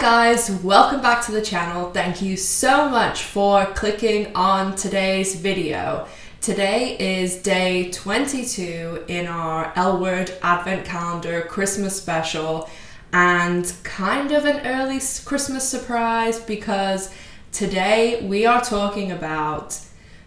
guys, welcome back to the channel. Thank you so much for clicking on today's video. Today is day 22 in our L Word Advent Calendar Christmas special, and kind of an early Christmas surprise because today we are talking about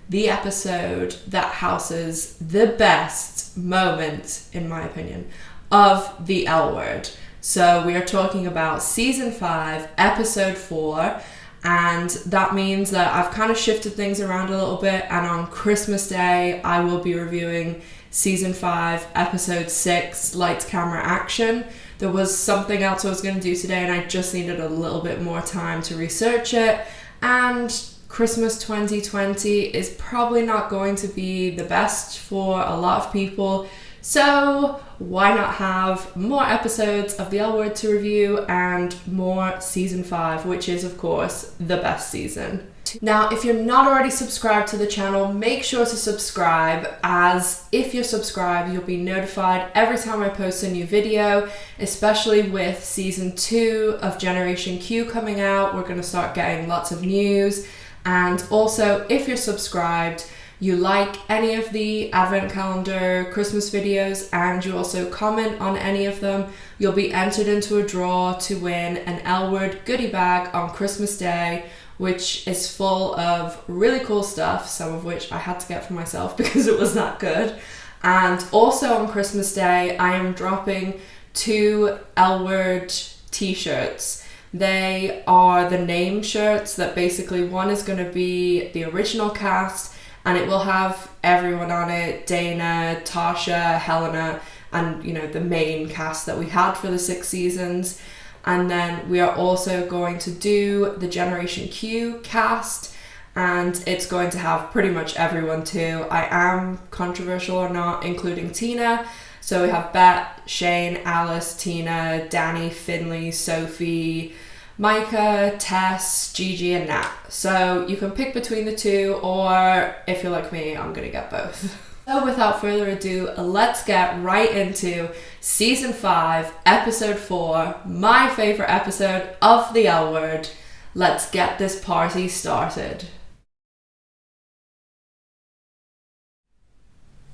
the episode that houses the best moment, in my opinion, of the L Word. So we are talking about season 5, episode 4, and that means that I've kind of shifted things around a little bit, and on Christmas Day I will be reviewing season 5, episode 6, Lights, Camera, Action. There was something else I was going to do today and I just needed a little bit more time to research it, and Christmas 2020 is probably not going to be the best for a lot of people. So why not have more episodes of the L Word to review and more season 5, which is of course the best season. Now, if you're not already subscribed to the channel, make sure to subscribe, as if you're subscribed, you'll be notified every time I post a new video, especially with season 2 of Generation Q coming out. We're going to start getting lots of news. And also, if you're subscribed, you like any of the Advent Calendar Christmas videos, and you also comment on any of them, you'll be entered into a draw to win an L Word Goodie Bag on Christmas Day, which is full of really cool stuff, some of which I had to get for myself because it was that good. And also on Christmas Day, I am dropping 2 L Word t-shirts. They are the name shirts that basically one is going to be the original cast, and it will have everyone on it, Dana, Tasha, Helena, and the main cast that we had for the 6 seasons. And then we are also going to do the Generation Q cast, and it's going to have pretty much everyone too. I am, controversial or not, including Tina. So we have Bette, Shane, Alice, Tina, Danny, Finley, Sophie, Micah, Tess, Gigi, and Nat. So you can pick between the 2, or if you're like me, I'm gonna get both. So without further ado, let's get right into season 5, episode 4, my favorite episode of the L Word. Let's get this party started.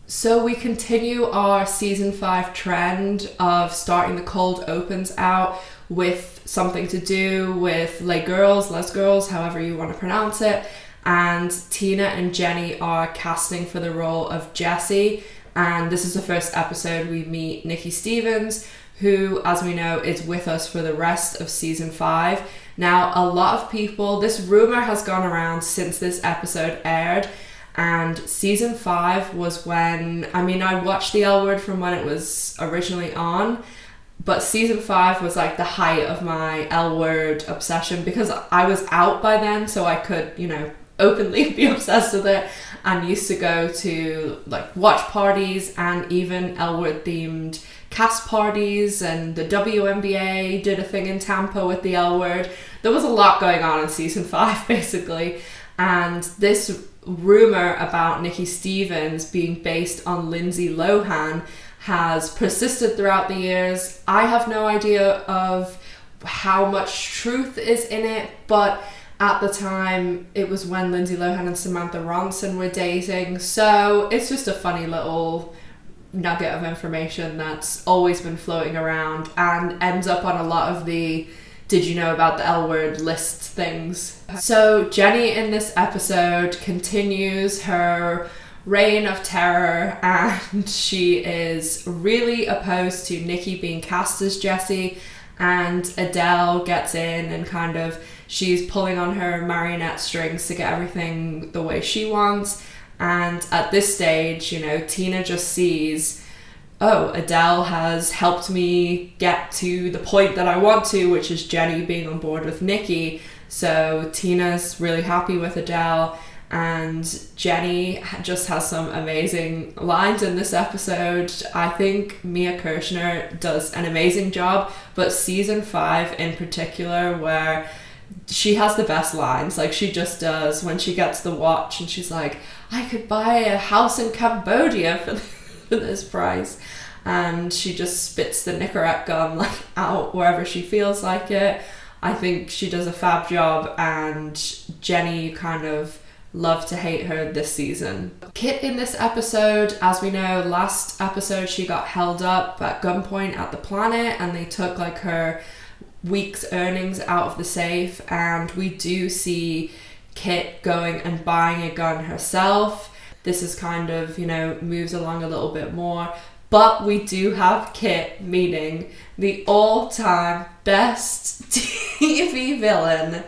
So we continue our season 5 trend of starting the cold opens out with something to do with les girls, however you want to pronounce it. And Tina and Jenny are casting for the role of Jessie. And this is the first episode we meet Nikki Stevens, who, as we know, is with us for the rest of season 5. Now, a lot of people, this rumor has gone around since this episode aired. And season 5 was when, I watched the L Word from when it was originally on, but season 5 was like the height of my L Word obsession because I was out by then, so I could, openly be obsessed with it, and used to go to like watch parties and even L Word themed cast parties, and the WNBA did a thing in Tampa with the L Word. There was a lot going on in season 5 basically, and this rumor about Nikki Stevens being based on Lindsay Lohan has persisted throughout the years. I have no idea of how much truth is in it, but at the time it was when Lindsay Lohan and Samantha Ronson were dating, so it's just a funny little nugget of information that's always been floating around and ends up on a lot of the did you know about the L Word list things. So Jenny in this episode continues her reign of terror, and she is really opposed to Nikki being cast as Jessie, and Adele gets in and she's pulling on her marionette strings to get everything the way she wants. And at this stage, Tina just sees, oh, Adele has helped me get to the point that I want to, which is Jenny being on board with Nikki. So Tina's really happy with Adele, and Jenny just has some amazing lines in this episode. I think Mia Kirshner does an amazing job, but season 5 in particular, where she has the best lines, like she just does when she gets the watch and she's like, I could buy a house in Cambodia for this price, and she just spits the Nicorette gum out wherever she feels like it. I think she does a fab job, and Jenny kind of love to hate her this season. Kit in this episode, as we know, last episode she got held up at gunpoint at the planet and they took like her week's earnings out of the safe, and we do see Kit going and buying a gun herself. This is kind of, you know, moves along a little bit more, but we do have Kit meeting the all-time best TV villain,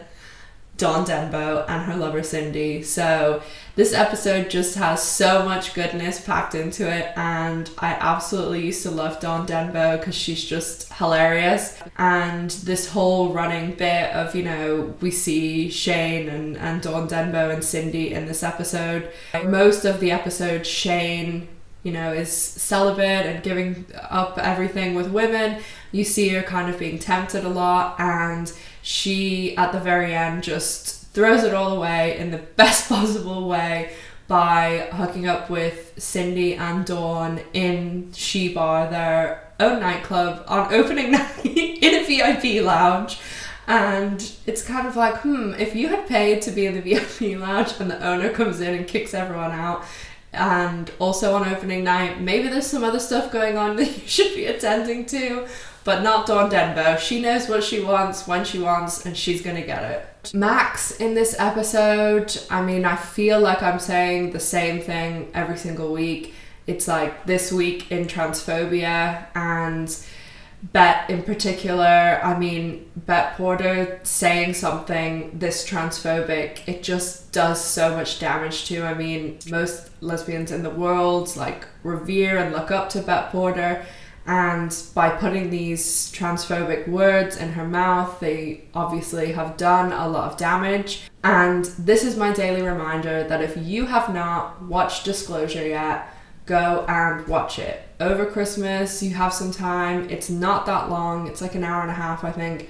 Dawn Denbo, and her lover Cindy. So this episode just has so much goodness packed into it, and I absolutely used to love Dawn Denbo because she's just hilarious. And this whole running bit of, you know, we see Shane and Dawn Denbo and Cindy in this episode. Most of the episode, Shane, you know, is celibate and giving up everything with women. You see her kind of being tempted a lot, and she, at the very end, just throws it all away in the best possible way by hooking up with Cindy and Dawn in She Bar, their own nightclub, on opening night in a VIP lounge. And it's kind of like, if you had paid to be in the VIP lounge and the owner comes in and kicks everyone out, and also on opening night, maybe there's some other stuff going on that you should be attending to, but not Dawn Denbo. She knows what she wants, when she wants, and she's gonna get it. Max in this episode, I mean, I feel like I'm saying the same thing every single week. It's like this week in transphobia, and Bette in particular. I mean, Bette Porter saying something this transphobic, it just does so much damage to. I mean, most lesbians in the world like revere and look up to Bette Porter, and by putting these transphobic words in her mouth, they obviously have done a lot of damage. And this is my daily reminder that if you have not watched Disclosure yet, go and watch it. Over Christmas, you have some time. It's not that long. It's like an hour and a half, I think.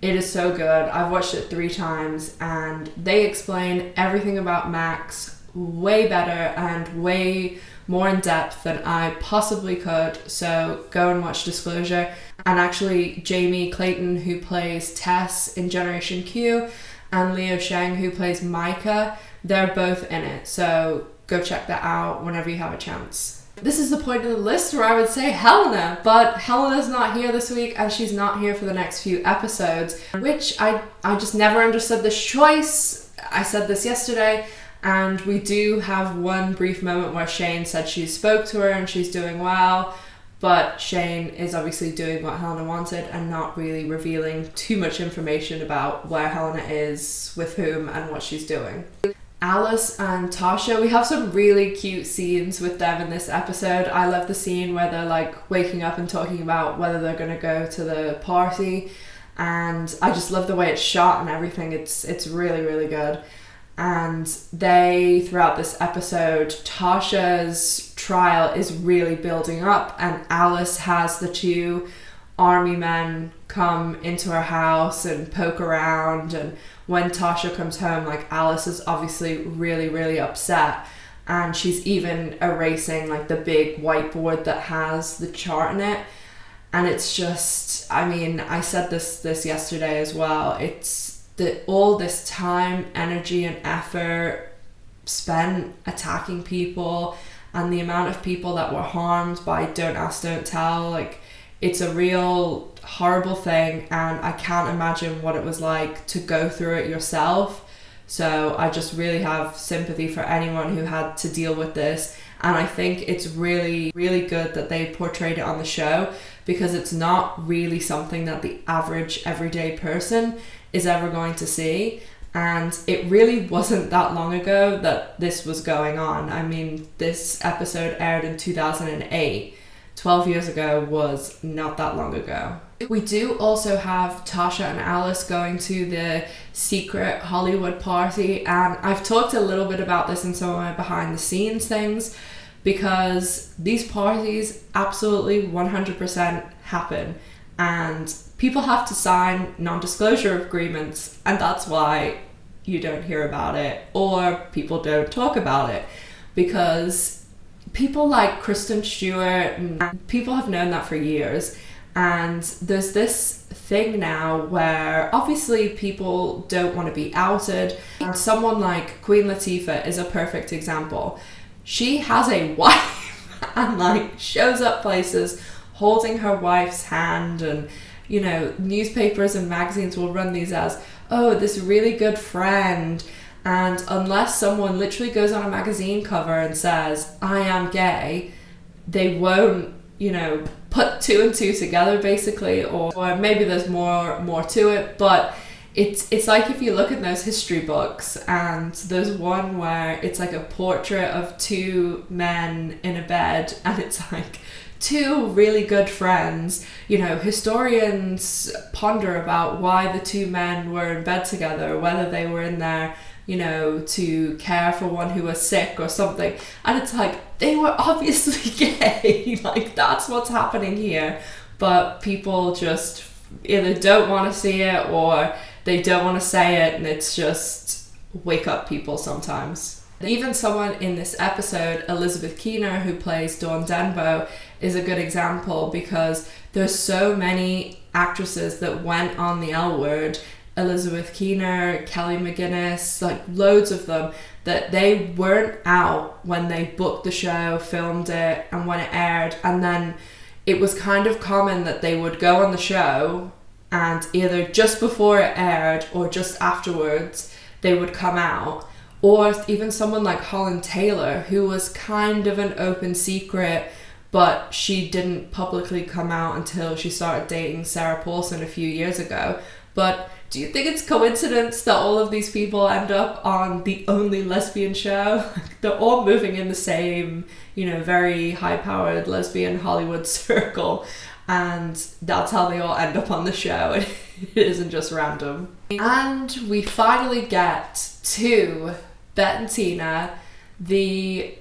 It is so good. I've watched it 3 times, and they explain everything about Max way better and way more in depth than I possibly could. So go and watch Disclosure. And actually, Jamie Clayton, who plays Tess in Generation Q, and Leo Sheng, who plays Micah, they're both in it. So go check that out whenever you have a chance. This is the point of the list where I would say Helena, but Helena's not here this week, and she's not here for the next few episodes, which I just never understood this choice. I said this yesterday, and we do have one brief moment where Shane said she spoke to her and she's doing well, but Shane is obviously doing what Helena wanted and not really revealing too much information about where Helena is, with whom, and what she's doing. Alice and Tasha, we have some really cute scenes with them in this episode. I love the scene where they're like waking up and talking about whether they're going to go to the party, and I just love the way it's shot and everything. It's really, really good. And they, throughout this episode, Tasha's trial is really building up, and Alice has the 2 army men come into her house and poke around, and when Tasha comes home, like, Alice is obviously really, really upset, and she's even erasing like the big whiteboard that has the chart in it. And it's just, I mean, I said this yesterday as well, it's all this time, energy and effort spent attacking people, and the amount of people that were harmed by Don't Ask, Don't Tell, like, it's a real horrible thing, and I can't imagine what it was like to go through it yourself. So I just really have sympathy for anyone who had to deal with this, and I think it's really, really good that they portrayed it on the show, because it's not really something that the average everyday person is ever going to see. And it really wasn't that long ago that this was going on. I mean, this episode aired in 2008. 12 years ago was not that long ago. We do also have Tasha and Alice going to the secret Hollywood party, and I've talked a little bit about this in some of my behind the scenes things, because these parties absolutely 100% happen, and people have to sign non-disclosure agreements, and that's why you don't hear about it, or people don't talk about it, because people like Kristen Stewart, and people have known that for years. And there's this thing now where obviously people don't want to be outed, and someone like Queen Latifah is a perfect example. She has a wife and like shows up places holding her wife's hand, and you know, newspapers and magazines will run these as, oh, this really good friend. And unless someone literally goes on a magazine cover and says, I am gay, they won't, you know, put two and two together basically, or maybe there's more to it. But it's like if you look at those history books, and there's one where it's like a portrait of two men in a bed, and it's like two really good friends. You know, historians ponder about why the two men were in bed together, whether they were in there, you know, to care for one who was sick or something. And it's like, they were obviously gay. Like, that's what's happening here. But people just either don't want to see it or they don't want to say it, and it's just wake up people sometimes. Even someone in this episode, Elizabeth Keener, who plays Dawn Denbo, is a good example, because there's so many actresses that went on the L Word, Elizabeth Keener, Kelly McGinnis, like loads of them, that they weren't out when they booked the show, filmed it, and when it aired. And then it was kind of common that they would go on the show, and either just before it aired or just afterwards they would come out. Or even someone like Holland Taylor, who was kind of an open secret, but she didn't publicly come out until she started dating Sarah Paulson a few years ago. But do you think it's coincidence that all of these people end up on the only lesbian show? They're all moving in the same, you know, very high-powered lesbian Hollywood circle, and that's how they all end up on the show. It isn't just random. And we finally get to Bette and Tina, the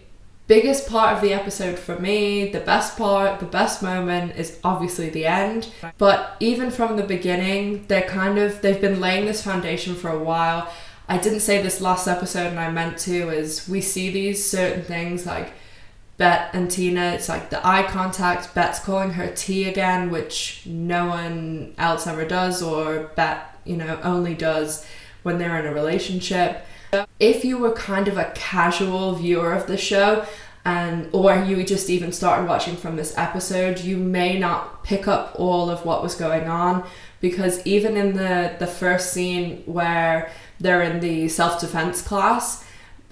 biggest part of the episode for me. The best part, the best moment is obviously the end. But even from the beginning, they've been laying this foundation for a while. I didn't say this last episode, and I meant to, is we see these certain things like Bette and Tina, it's like the eye contact, Bette's calling her T again, which no one else ever does, or Bette, you know, only does when they're in a relationship. If you were kind of a casual viewer of the show, or you just even started watching from this episode, you may not pick up all of what was going on, because even in the first scene where they're in the self-defense class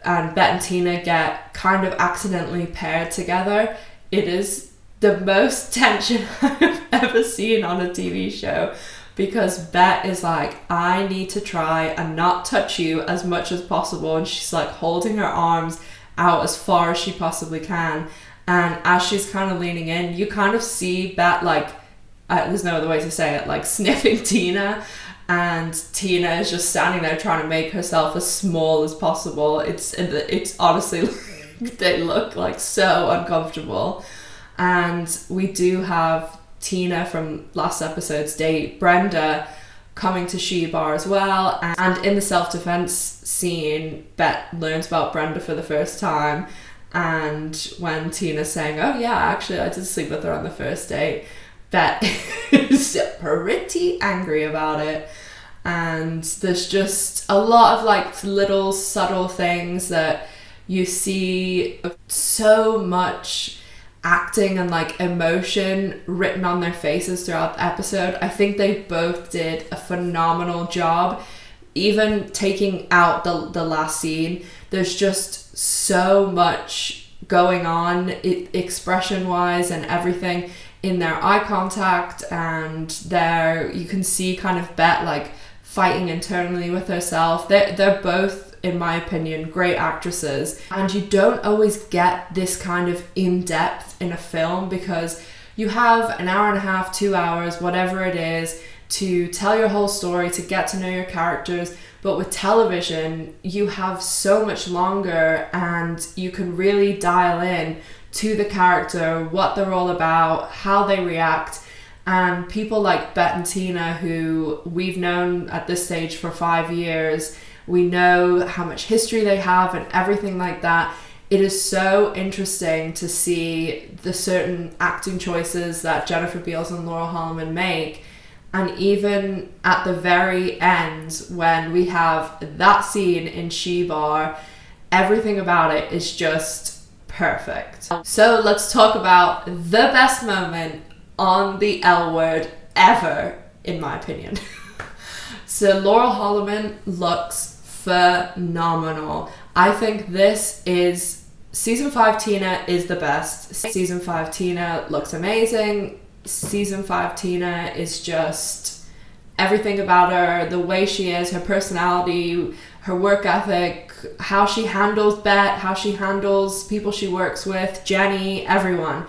and Bette and Tina get kind of accidentally paired together, it is the most tension I've ever seen on a TV show. Because Bette is like, I need to try and not touch you as much as possible. And she's like holding her arms out as far as she possibly can. And as she's kind of leaning in, you kind of see Bette, like, there's no other way to say it, like sniffing Tina. And Tina is just standing there trying to make herself as small as possible. It's honestly, they look like so uncomfortable. And we do have Tina from last episode's date, Brenda, coming to She Bar as well. And in the self-defense scene, Bette learns about Brenda for the first time. And when Tina's saying, oh yeah, actually I did sleep with her on the first date, Bette is pretty angry about it. And there's just a lot of like little subtle things that you see, so much acting and like emotion written on their faces throughout the episode. I think they both did a phenomenal job. Even taking out the last scene, there's just so much going on expression wise and everything in their eye contact, and you can see kind of Bette like fighting internally with herself. They're both, in my opinion, great actresses, and you don't always get this kind of in-depth in a film, because you have an hour and a half, 2 hours, whatever it is, to tell your whole story, to get to know your characters. But with television, you have so much longer, and you can really dial in to the character, what they're all about, how they react. And people like Bette and Tina, who we've known at this stage for 5 years, we know how much history they have and everything like that. It is so interesting to see the certain acting choices that Jennifer Beals and Laurel Holloman make, And even at the very end, when we have that scene in She Bar, everything about it is just perfect. So let's talk about the best moment on the L Word ever, in my opinion. So Laurel Holloman looks phenomenal. I think this is, season 5 Tina is the best. Season 5 Tina looks amazing. Season 5 Tina is just everything about her, the way she is, her personality, her work ethic, how she handles Bette, how she handles people she works with, Jenny, everyone.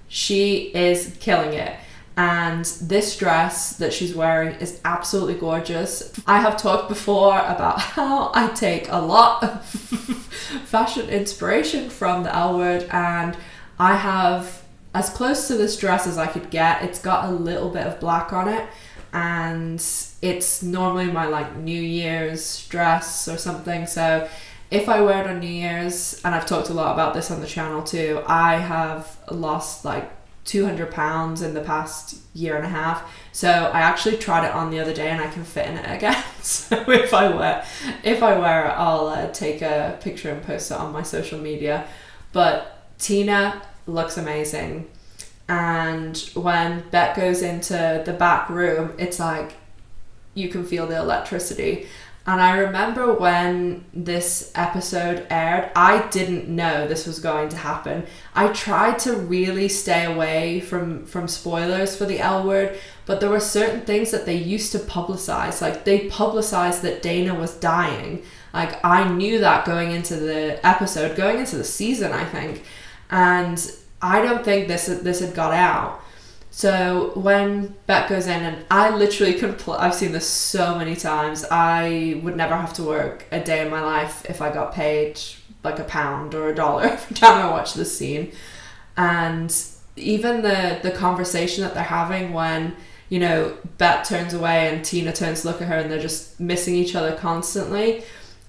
She is killing it. And this dress that she's wearing is absolutely gorgeous. I have talked before about how I take a lot of fashion inspiration from the L Word, and I have as close to this dress as I could get. It's got a little bit of black on it, and it's normally my like New Year's dress or something. So if I wear it on New Year's, and I've talked a lot about this on the channel too, I have lost like 200 pounds in the past year and a half. So I actually tried it on the other day and I can fit in it again. So if I wear it, I'll take a picture and post it on my social media. But Tina looks amazing. And when Bette goes into the back room, it's like you can feel the electricity. And I remember when this episode aired, I didn't know this was going to happen. I tried to really stay away from spoilers for the L Word, but there were certain things that they used to publicize. Like, they publicized that Dana was dying. Like, I knew that going into the episode, going into the season, I think. And I don't think this had got out. So when Bette goes in, and I literally I've seen this so many times, I would never have to work a day in my life if I got paid like £1 or $1 every time I watch this scene. And even the conversation that they're having when, you know, Bette turns away and Tina turns to look at her, and they're just missing each other constantly.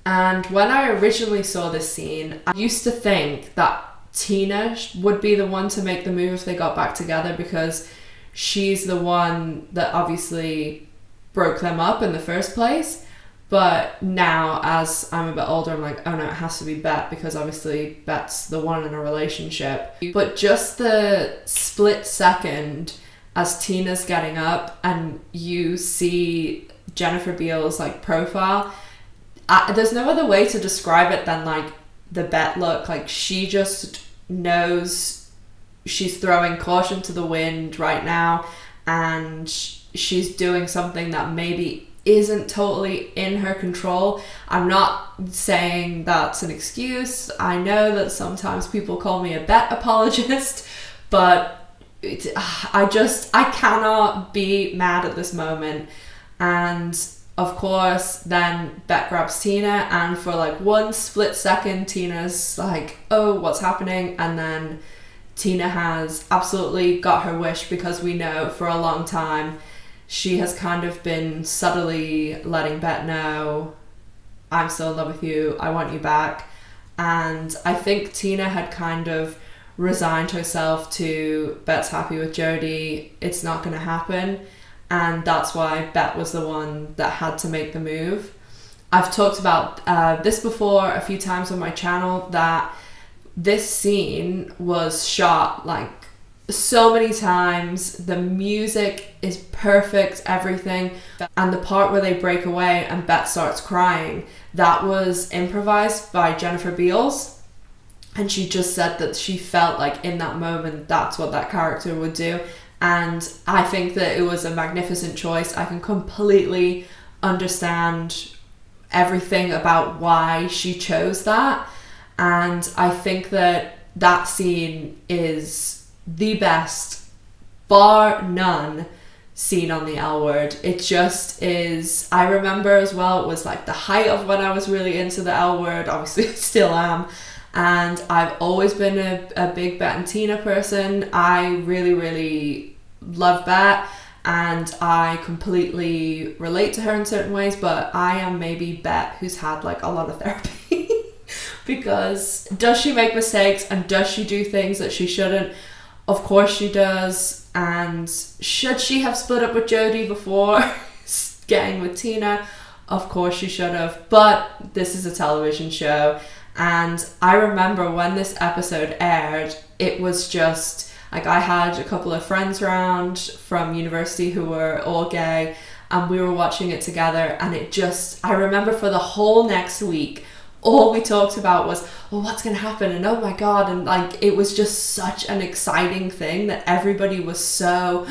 And when I originally saw this scene, I used to think that Tina would be the one to make the move if they got back together, because she's the one that obviously broke them up in the first place. But now, as I'm a bit older, I'm like, oh no, it has to be Bette, because obviously Bette's the one in a relationship. But just the split second as Tina's getting up and you see Jennifer Beals like profile, there's no other way to describe it than like the Bette look. Like, she just knows she's throwing caution to the wind right now, and she's doing something that maybe isn't totally in her control. I'm not saying that's an excuse. I know that sometimes people call me a Bette apologist, but I cannot be mad at this moment. And of course, then Bette grabs Tina, and for like one split second, Tina's like, oh, what's happening? And then Tina has absolutely got her wish, because we know for a long time she has kind of been subtly letting Bette know, I'm still in love with you, I want you back. And I think Tina had kind of resigned herself to, Bette's happy with Jody, it's not going to happen. And that's why Bette was the one that had to make the move. I've talked about this before a few times on my channel, that this scene was shot like so many times. The music is perfect, everything. And the part where they break away and Bette starts crying, that was improvised by Jennifer Beals. And she just said that she felt like in that moment, that's what that character would do. And I think that it was a magnificent choice. I can completely understand everything about why she chose that. And I think that that scene is the best, bar none, scene on the L Word. It just is. I remember as well, it was like the height of when I was really into the L Word. Obviously, I still am. And I've always been a big Bette and Tina person. I really, really love Bette, and I completely relate to her in certain ways, but I am maybe Bette who's had like a lot of therapy. Because does she make mistakes, and does she do things that she shouldn't? Of course she does. and should she have split up with Jodie before getting with Tina? Of course she should have, but this is a television show, and I remember when this episode aired, it was just like, I had a couple of friends around from university who were all gay, and we were watching it together, and I remember for the whole next week, all we talked about was, well, what's going to happen? And oh my God. And like, it was just such an exciting thing that everybody was so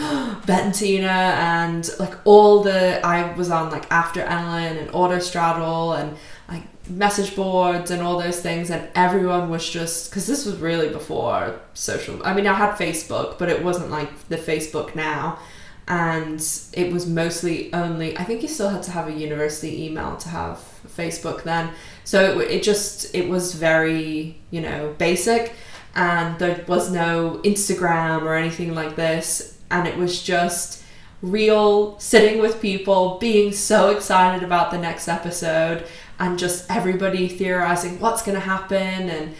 Bette and Tina, and like I was on like After Ellen and Autostraddle and like message boards and all those things. And everyone was just, because this was really before I had Facebook, but it wasn't like the Facebook now. And it was mostly only, I think you still had to have a university email to have Facebook then. So it was very, basic, and there was no Instagram or anything like this. And it was just real sitting with people, being so excited about the next episode, and just everybody theorizing what's going to happen. And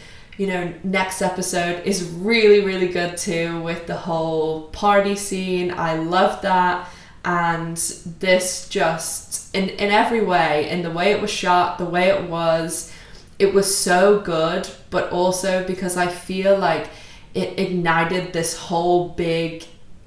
next episode is really, really good too, with the whole party scene. I loved that. And this just, in every way, in the way it was shot, the way it was so good. But also because I feel like it ignited this whole big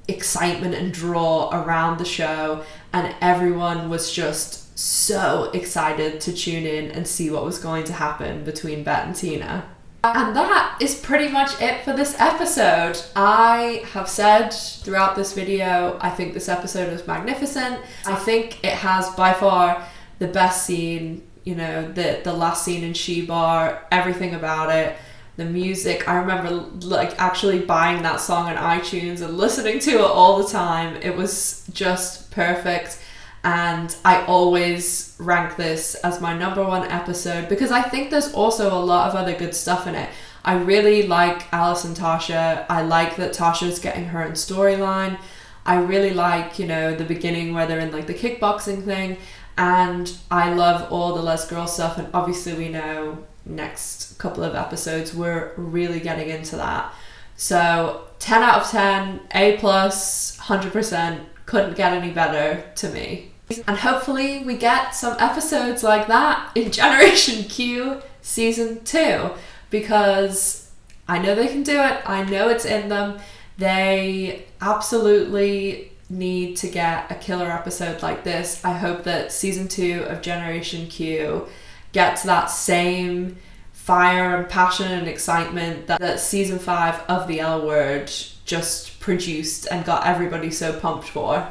excitement and draw around the show, and everyone was just so excited to tune in and see what was going to happen between Bette and Tina. And that is pretty much it for this episode. I have said throughout this video, I think this episode was magnificent. I think it has by far the best scene, the last scene in She Bar, everything about it. The music, I remember like actually buying that song on iTunes and listening to it all the time. It was just perfect. And I always rank this as my #1 episode, because I think there's also a lot of other good stuff in it. I really like Alice and Tasha. I like that Tasha's getting her own storyline. I really like, the beginning where they're in like the kickboxing thing. And I love all the Les Girl stuff. And obviously we know next couple of episodes, we're really getting into that. So 10 out of 10, A+, 100%, couldn't get any better to me. And hopefully we get some episodes like that in Generation Q season 2, because I know they can do it. I know it's in them. They absolutely need to get a killer episode like this. I hope that season 2 of Generation Q gets that same fire and passion and excitement that season 5 of the L Word just produced and got everybody so pumped for.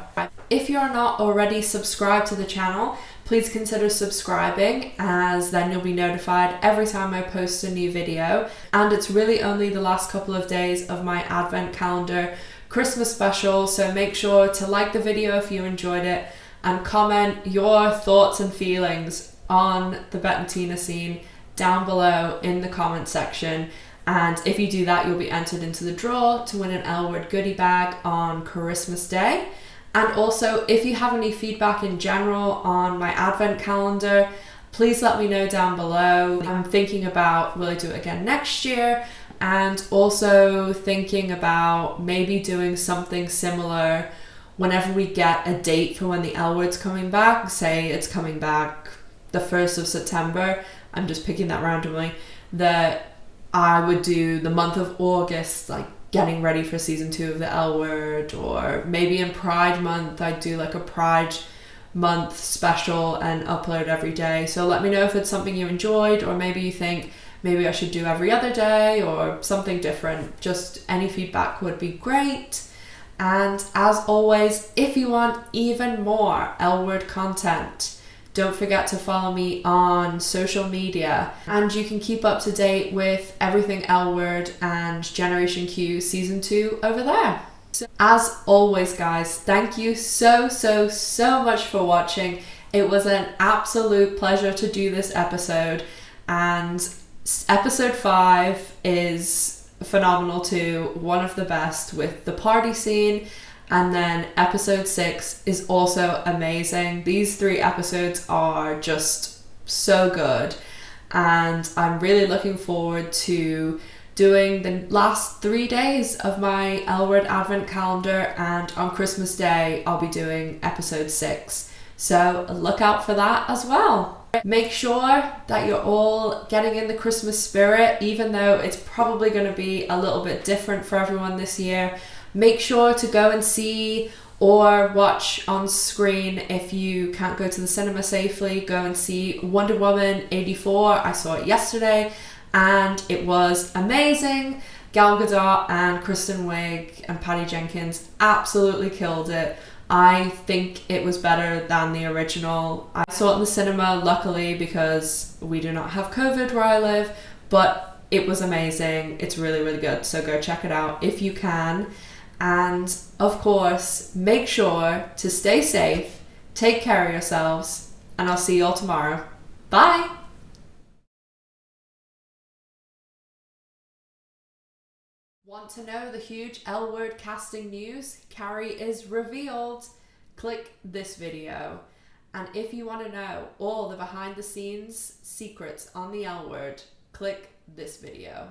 If you're not already subscribed to the channel, please consider subscribing, as then you'll be notified every time I post a new video. And it's really only the last couple of days of my Advent calendar Christmas special, so make sure to like the video if you enjoyed it, and comment your thoughts and feelings on the Bette and Tina scene down below in the comment section. And if you do that, you'll be entered into the draw to win an L Word Goodie Bag on Christmas Day. And also, if you have any feedback in general on my Advent calendar, please let me know down below. I'm thinking about, will I do it again next year? And also thinking about maybe doing something similar whenever we get a date for when the L Word's coming back. Say it's coming back the 1st of September. I'm just picking that randomly. That I would do the month of August, like getting ready for season 2 of the L Word, or maybe in Pride Month I'd do like a Pride Month special and upload every day. So let me know if it's something you enjoyed, or maybe you think maybe I should do every other day or something different. Just any feedback would be great. And as always, if you want even more L Word content, don't forget to follow me on social media, and you can keep up to date with everything L Word and Generation Q season 2 over there. So, as always guys, thank you so much for watching. It was an absolute pleasure to do this episode, and episode 5 is phenomenal too, one of the best with the party scene. And then episode 6 is also amazing. These 3 episodes are just so good, and I'm really looking forward to doing the last 3 days of my L Word Advent calendar, and on Christmas Day I'll be doing episode 6. So look out for that as well. Make sure that you're all getting in the Christmas spirit, even though it's probably going to be a little bit different for everyone this year. Make sure to go and see or watch on screen. If you can't go to the cinema safely, go and see Wonder Woman 84. I saw it yesterday and it was amazing. Gal Gadot and Kristen Wiig and Patty Jenkins absolutely killed it. I think it was better than the original. I saw it in the cinema, luckily, because we do not have COVID where I live, but it was amazing. It's really, really good. So go check it out if you can. And of course, make sure to stay safe, take care of yourselves, and I'll see you all tomorrow. Bye! Want to know the huge L Word casting news? Carrie is revealed. Click this video. And if you want to know all the behind the scenes secrets on the L Word, click this video.